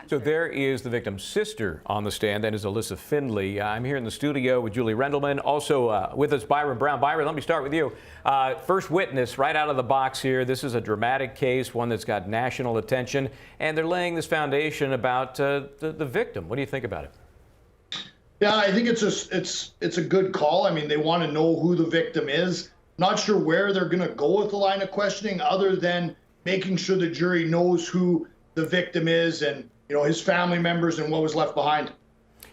So there is the victim's sister on the stand. That is Alyssa Findley. I'm here in the studio with Julie Rendelman. Also with us, Byron Browne. Byron, let me start with you. First witness right out of the box here. This is a dramatic case, one that's got national attention, and they're laying this foundation about the victim. What do you think about it? Yeah, I think it's a good call. I mean, they want to know who the victim is. Not sure where they're going to go with the line of questioning other than making sure the jury knows who the victim is and, you know, his family members and what was left behind.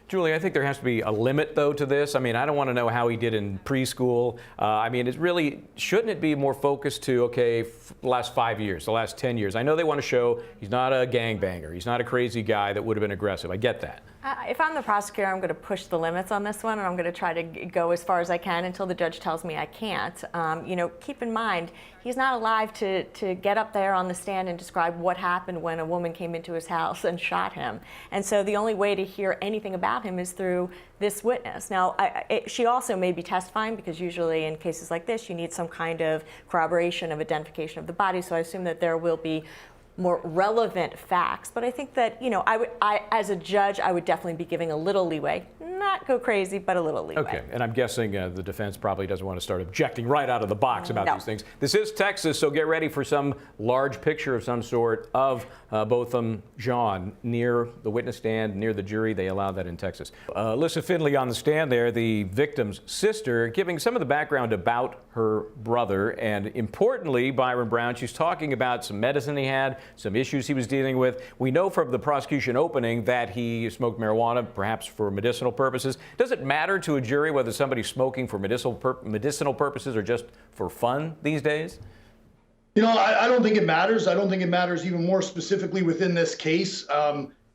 Julie, I think there has to be a limit, though, to this. I mean, I don't want to know how he did in preschool. I mean, it's really, shouldn't it be more focused to, okay, the last 5 years, the last 10 years? I know they want to show he's not a gangbanger. He's not a crazy guy that would have been aggressive. I get that. If I'm the prosecutor, I'm going to push the limits on this one, and I'm going to try to go as far as I can until the judge tells me I can't. You know, keep in mind, he's not alive to get up there on the stand and describe what happened when a woman came into his house and shot him. And so the only way to hear anything about him is through this witness. Now, she also may be testifying, because usually in cases like this, you need some kind of corroboration of identification of the body. So I assume that there will be more relevant facts. But I think that, you know, I as a judge, I would definitely be giving a little leeway. Not go crazy, but a little leeway. Okay, and I'm guessing the defense probably doesn't want to start objecting right out of the box about these things. This is Texas, so get ready for some large picture of some sort of both Jean near the witness stand, near the jury. They allow that in Texas. Alyssa Findley on the stand there, the victim's sister, giving some of the background about her brother. And importantly, Byron Browne, she's talking about some medicine he had, some issues he was dealing with. We know from the prosecution opening that he smoked marijuana, perhaps for medicinal purposes. Does it matter to a jury whether somebody's smoking for medicinal purposes or just for fun these days? You know, I don't think it matters. I don't think it matters even more specifically within this case.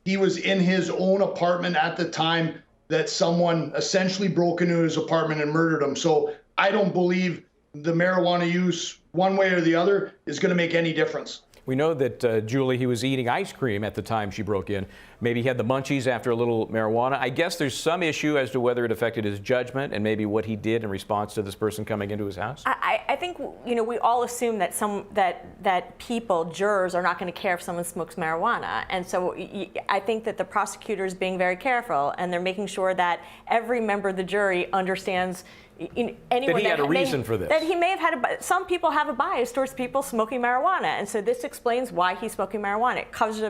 He was in his own apartment at the time that someone essentially broke into his apartment and murdered him. So I don't believe the marijuana use, one way or the other, is going to make any difference. We know that, Julie, he was eating ice cream at the time she broke in. Maybe he had the munchies after a little marijuana. I guess there's some issue as to whether it affected his judgment and maybe what he did in response to this person coming into his house. I think, you know, we all assume that that people, jurors, are not going to care if someone smokes marijuana. And so I think that the prosecutor is being very careful, and they're making sure that every member of the jury understands that he had a reason for this. That he may have had some people have a bias towards people smoking marijuana, and so this explains why he's smoking marijuana. It covers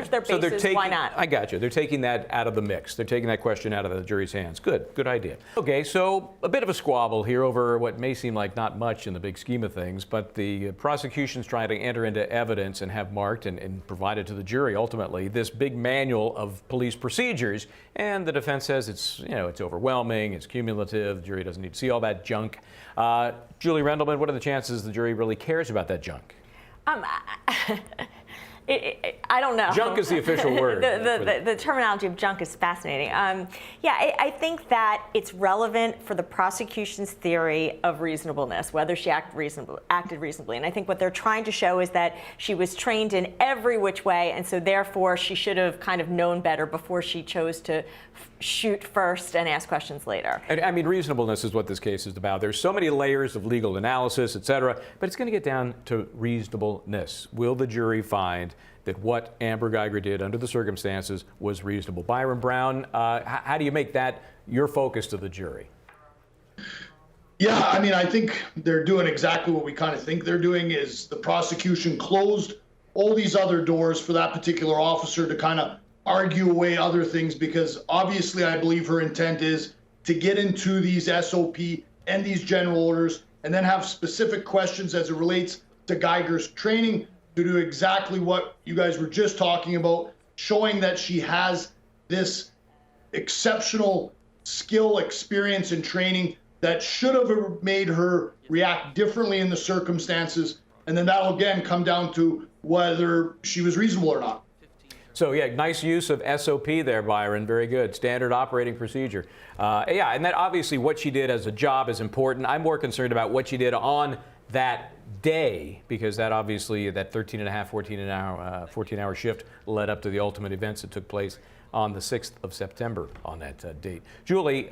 their bases. So why not? I got you. They're taking that out of the mix. They're taking that question out of the jury's hands. Good idea. Okay, so a bit of a squabble here over what may seem like not much in the big scheme of things, but the prosecution's trying to enter into evidence and have marked and provided to the jury ultimately this big manual of police procedures, and the defense says it's overwhelming, it's cumulative, the jury doesn't need to see all that junk. Julie Rendelman, what are the chances the jury really cares about that junk? I don't know. Junk is the official word. The terminology of junk is fascinating. Yeah, I think that it's relevant for the prosecution's theory of reasonableness, whether she acted reasonably. And I think what they're trying to show is that she was trained in every which way, and so therefore she should have kind of known better before she chose to shoot first and ask questions later. And, I mean, reasonableness is what this case is about. There's so many layers of legal analysis, et cetera, but it's going to get down to reasonableness. Will the jury find that what Amber Guyger did under the circumstances was reasonable? Byron Browne, how do you make that your focus to the jury? Yeah, I mean, I think they're doing exactly what we kind of think they're doing. Is the prosecution closed all these other doors for that particular officer to kind of argue away other things, because obviously I believe her intent is to get into these SOP and these general orders and then have specific questions as it relates to Guyger's training to do exactly what you guys were just talking about, showing that she has this exceptional skill, experience, and training that should have made her react differently in the circumstances. And then that'll again come down to whether she was reasonable or not. So, yeah, nice use of SOP there, Byron. Very good. Standard operating procedure. Yeah, and that obviously what she did as a job is important. I'm more concerned about what she did on that day, because that obviously, that 14-hour shift led up to the ultimate events that took place on the 6th of September on that date. Julie,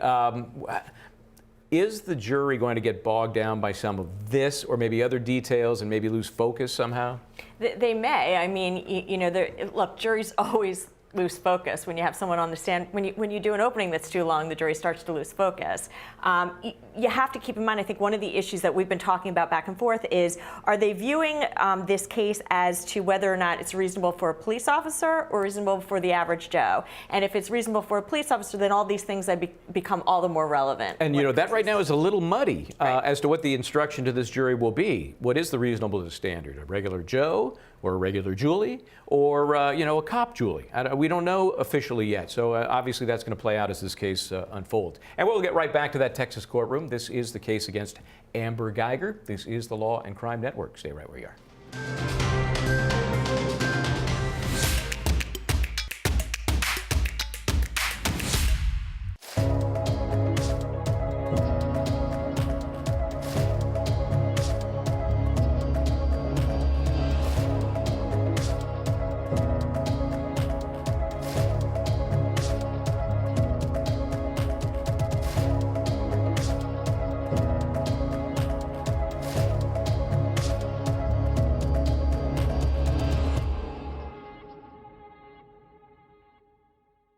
is the jury going to get bogged down by some of this or maybe other details and maybe lose focus somehow? They may. I mean, you know, look, juries always lose focus when you have someone on the stand. When you do an opening that's too long, the jury starts to lose focus. You have to keep in mind, I think one of the issues that we've been talking about back and forth is, are they viewing this case as to whether or not it's reasonable for a police officer or reasonable for the average Joe? And if it's reasonable for a police officer, then all these things become all the more relevant. And that right now is a little muddy as to what the instruction to this jury will be. What is the reasonableness standard? A regular Joe or a regular Julie or, a cop Julie? We don't know officially yet. So obviously that's going to play out as this case unfolds. And we'll get right back to that Texas courtroom. This is the case against Amber Guyger. This is the Law and Crime Network. Stay right where you are.